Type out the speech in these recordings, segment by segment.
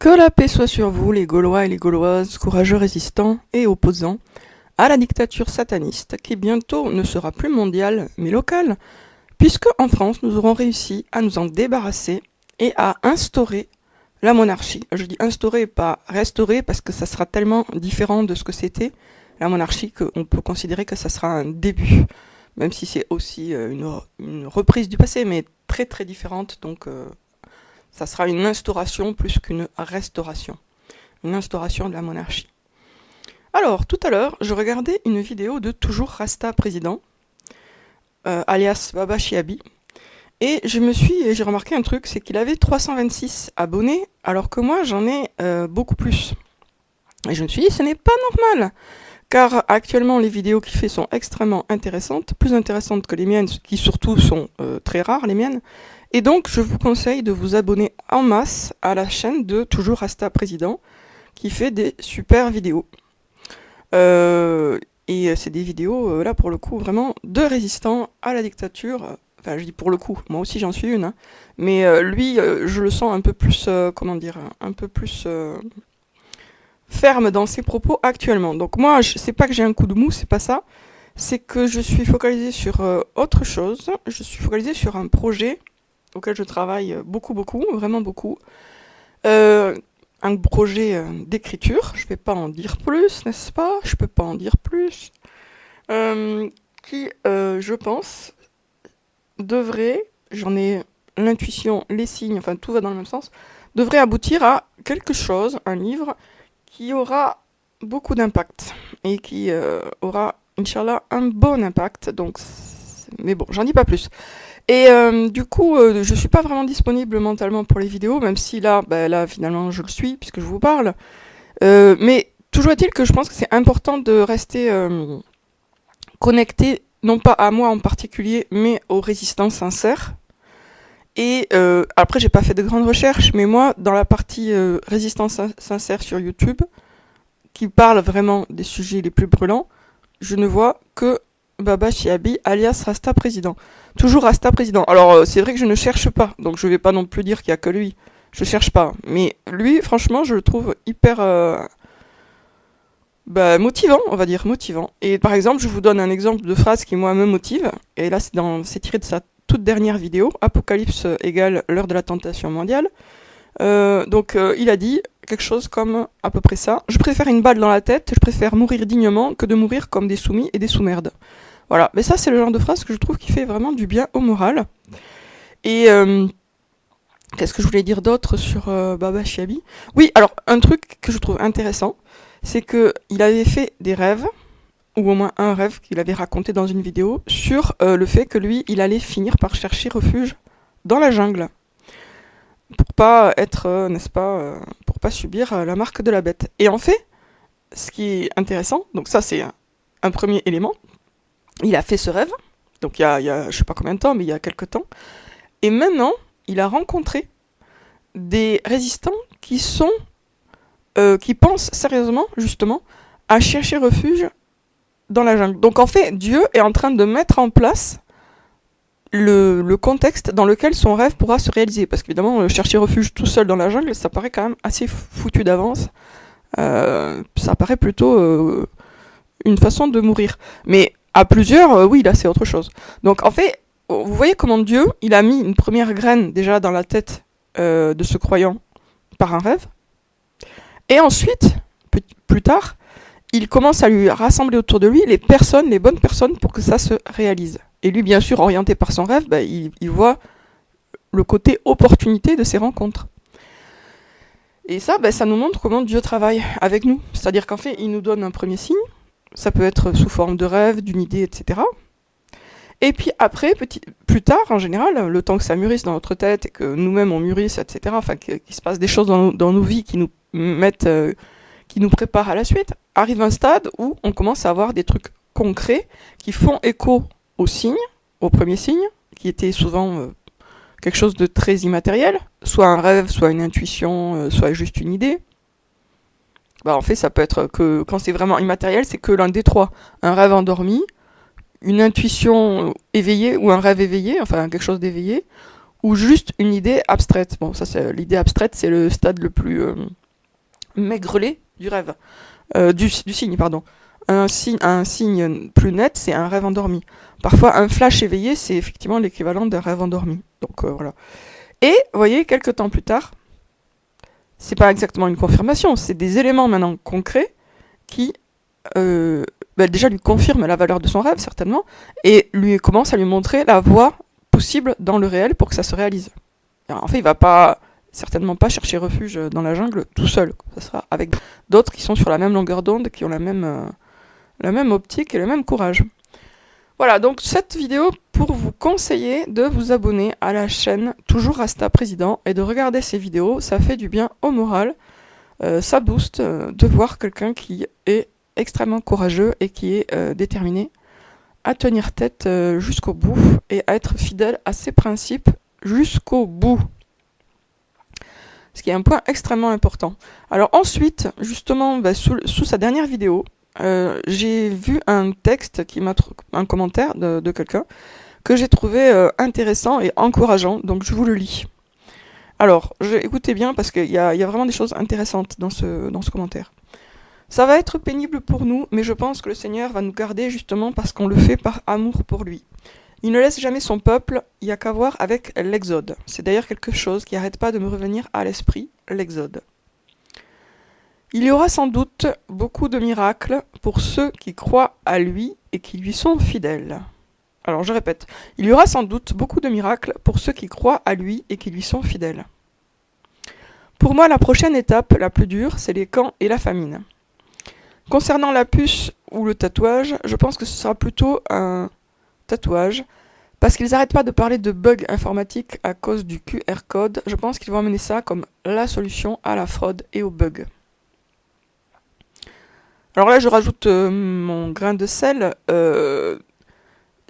Que la paix soit sur vous, les Gaulois et les Gauloises, courageux résistants et opposants à la dictature sataniste qui bientôt ne sera plus mondiale mais locale, puisque en France nous aurons réussi à nous en débarrasser et à instaurer la monarchie. Je dis instaurer, pas restaurer, parce que ça sera tellement différent de ce que c'était la monarchie qu'on peut considérer que ça sera un début, même si c'est aussi une reprise du passé, mais très très différente, donc ça sera une instauration plus qu'une restauration. Une instauration de la monarchie. Alors, tout à l'heure, je regardais une vidéo de Toujours Rasta Président, alias Baba Chiabi, et j'ai remarqué un truc, c'est qu'il avait 326 abonnés, alors que moi j'en ai beaucoup plus. Et je me suis dit, ce n'est pas normal, car actuellement les vidéos qu'il fait sont extrêmement intéressantes, plus intéressantes que les miennes, qui surtout sont très rares, les miennes. Et donc, je vous conseille de vous abonner en masse à la chaîne de Toujours Rasta Président, qui fait des super vidéos. Et c'est des vidéos, là, pour le coup, vraiment de résistants à la dictature. Enfin, je dis pour le coup, moi aussi j'en suis une. Hein. Mais lui, je le sens un peu plus, un peu plus ferme dans ses propos actuellement. Donc moi, c'est pas que j'ai un coup de mou, c'est pas ça. C'est que je suis focalisée sur autre chose. Je suis focalisée sur un projet auquel je travaille beaucoup, vraiment beaucoup. Un projet d'écriture, je vais pas en dire plus, n'est-ce pas? Je peux pas en dire plus. Qui, je pense, devrait, j'en ai l'intuition, les signes, enfin tout va dans le même sens, devrait aboutir à quelque chose, un livre, qui aura beaucoup d'impact. Et qui aura, Inch'Allah, un bon impact. Donc, mais bon, j'en dis pas plus. Et du coup, je suis pas vraiment disponible mentalement pour les vidéos, même si là, finalement, je le suis, puisque je vous parle. Mais toujours est-il que je pense que c'est important de rester connecté, non pas à moi en particulier, mais aux résistants sincères. Et après, j'ai pas fait de grandes recherches, mais moi, dans la partie résistance sincère sur YouTube, qui parle vraiment des sujets les plus brûlants, je ne vois que Baba Chiabi, alias Rasta Président. Toujours Rasta Président. Alors, c'est vrai que je ne cherche pas, donc je vais pas non plus dire qu'il y a que lui. Je cherche pas. Mais lui, franchement, je le trouve hyper motivant, on va dire, motivant. Et par exemple, je vous donne un exemple de phrase qui, moi, me motive. Et là, c'est tiré de sa toute dernière vidéo, Apocalypse égale l'heure de la tentation mondiale. Il a dit quelque chose comme à peu près ça. Je préfère une balle dans la tête, je préfère mourir dignement que de mourir comme des soumis et des sous-merdes. Voilà, mais ça c'est le genre de phrase que je trouve qui fait vraiment du bien au moral. Et qu'est-ce que je voulais dire d'autre sur Baba Chiabi? Oui, alors un truc que je trouve intéressant, c'est que il avait fait des rêves, ou au moins un rêve qu'il avait raconté dans une vidéo, sur le fait que lui, il allait finir par chercher refuge dans la jungle. Pour pas être, n'est-ce pas, pour pas subir la marque de la bête. Et en fait, ce qui est intéressant, donc ça c'est un premier élément, il a fait ce rêve, donc il y a je sais pas combien de temps, mais il y a quelques temps, et maintenant, il a rencontré des résistants qui pensent sérieusement, justement, à chercher refuge dans la jungle. Donc en fait, Dieu est en train de mettre en place le contexte dans lequel son rêve pourra se réaliser. Parce qu'évidemment, chercher refuge tout seul dans la jungle, ça paraît quand même assez foutu d'avance. Ça paraît plutôt une façon de mourir. Mais à plusieurs, oui, là, c'est autre chose. Donc, en fait, vous voyez comment Dieu, il a mis une première graine déjà dans la tête de ce croyant par un rêve. Et ensuite, plus tard, il commence à lui rassembler autour de lui les bonnes personnes pour que ça se réalise. Et lui, bien sûr, orienté par son rêve, il voit le côté opportunité de ces rencontres. Et ça, ça nous montre comment Dieu travaille avec nous. C'est-à-dire qu'en fait, il nous donne un premier signe. Ça peut être sous forme de rêve, d'une idée, etc. Et puis après, plus tard, en général, le temps que ça mûrisse dans notre tête et que nous-mêmes on mûrisse, etc., enfin, qu'il se passe des choses dans nos vies qui nous mettent... qui nous préparent à la suite, arrive un stade où on commence à avoir des trucs concrets qui font écho aux signes, aux premiers signes, qui étaient souvent quelque chose de très immatériel, soit un rêve, soit une intuition, soit juste une idée. En fait, ça peut être que quand c'est vraiment immatériel, c'est que l'un des trois. Un rêve endormi, une intuition éveillée ou un rêve éveillé, enfin quelque chose d'éveillé, ou juste une idée abstraite. Bon, ça, c'est l'idée abstraite, c'est le stade le plus maigrelet du rêve, du signe, pardon. Un signe plus net, c'est un rêve endormi. Parfois, un flash éveillé, c'est effectivement l'équivalent d'un rêve endormi. Donc voilà. Et, vous voyez, quelques temps plus tard, c'est pas exactement une confirmation, c'est des éléments maintenant concrets qui déjà lui confirment la valeur de son rêve, certainement, et lui commence à lui montrer la voie possible dans le réel pour que ça se réalise. Alors, en fait, il va pas certainement pas chercher refuge dans la jungle tout seul. Ça sera avec d'autres qui sont sur la même longueur d'onde, qui ont la même optique et le même courage. Voilà, donc cette vidéo pour vous conseiller de vous abonner à la chaîne Toujours Rasta Président et de regarder ces vidéos, ça fait du bien au moral, ça booste de voir quelqu'un qui est extrêmement courageux et qui est déterminé à tenir tête jusqu'au bout et à être fidèle à ses principes jusqu'au bout. Ce qui est un point extrêmement important. Alors ensuite, justement, sous sa dernière vidéo, j'ai vu un texte un commentaire de quelqu'un que j'ai trouvé intéressant et encourageant, donc je vous le lis. Alors, écoutez bien parce qu'il y a vraiment des choses intéressantes dans ce commentaire. Ça va être pénible pour nous, mais je pense que le Seigneur va nous garder justement parce qu'on le fait par amour pour lui. Il ne laisse jamais son peuple, il n'y a qu'à voir avec l'Exode. C'est d'ailleurs quelque chose qui n'arrête pas de me revenir à l'esprit, l'Exode. Il y aura sans doute beaucoup de miracles pour ceux qui croient à lui et qui lui sont fidèles. Alors je répète, il y aura sans doute beaucoup de miracles pour ceux qui croient à lui et qui lui sont fidèles. Pour moi, la prochaine étape, la plus dure, c'est les camps et la famine. Concernant la puce ou le tatouage, je pense que ce sera plutôt un tatouage, parce qu'ils n'arrêtent pas de parler de bugs informatiques à cause du QR code. Je pense qu'ils vont amener ça comme la solution à la fraude et aux bugs. Alors là, je rajoute mon grain de sel.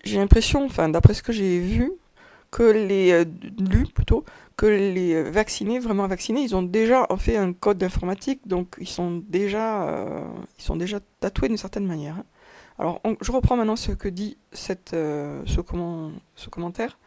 J'ai l'impression, enfin d'après ce que j'ai vu, que les vaccinés, vraiment vaccinés, ils ont déjà fait un code informatique, donc ils sont déjà tatoués d'une certaine manière. Alors je reprends maintenant ce que dit ce commentaire.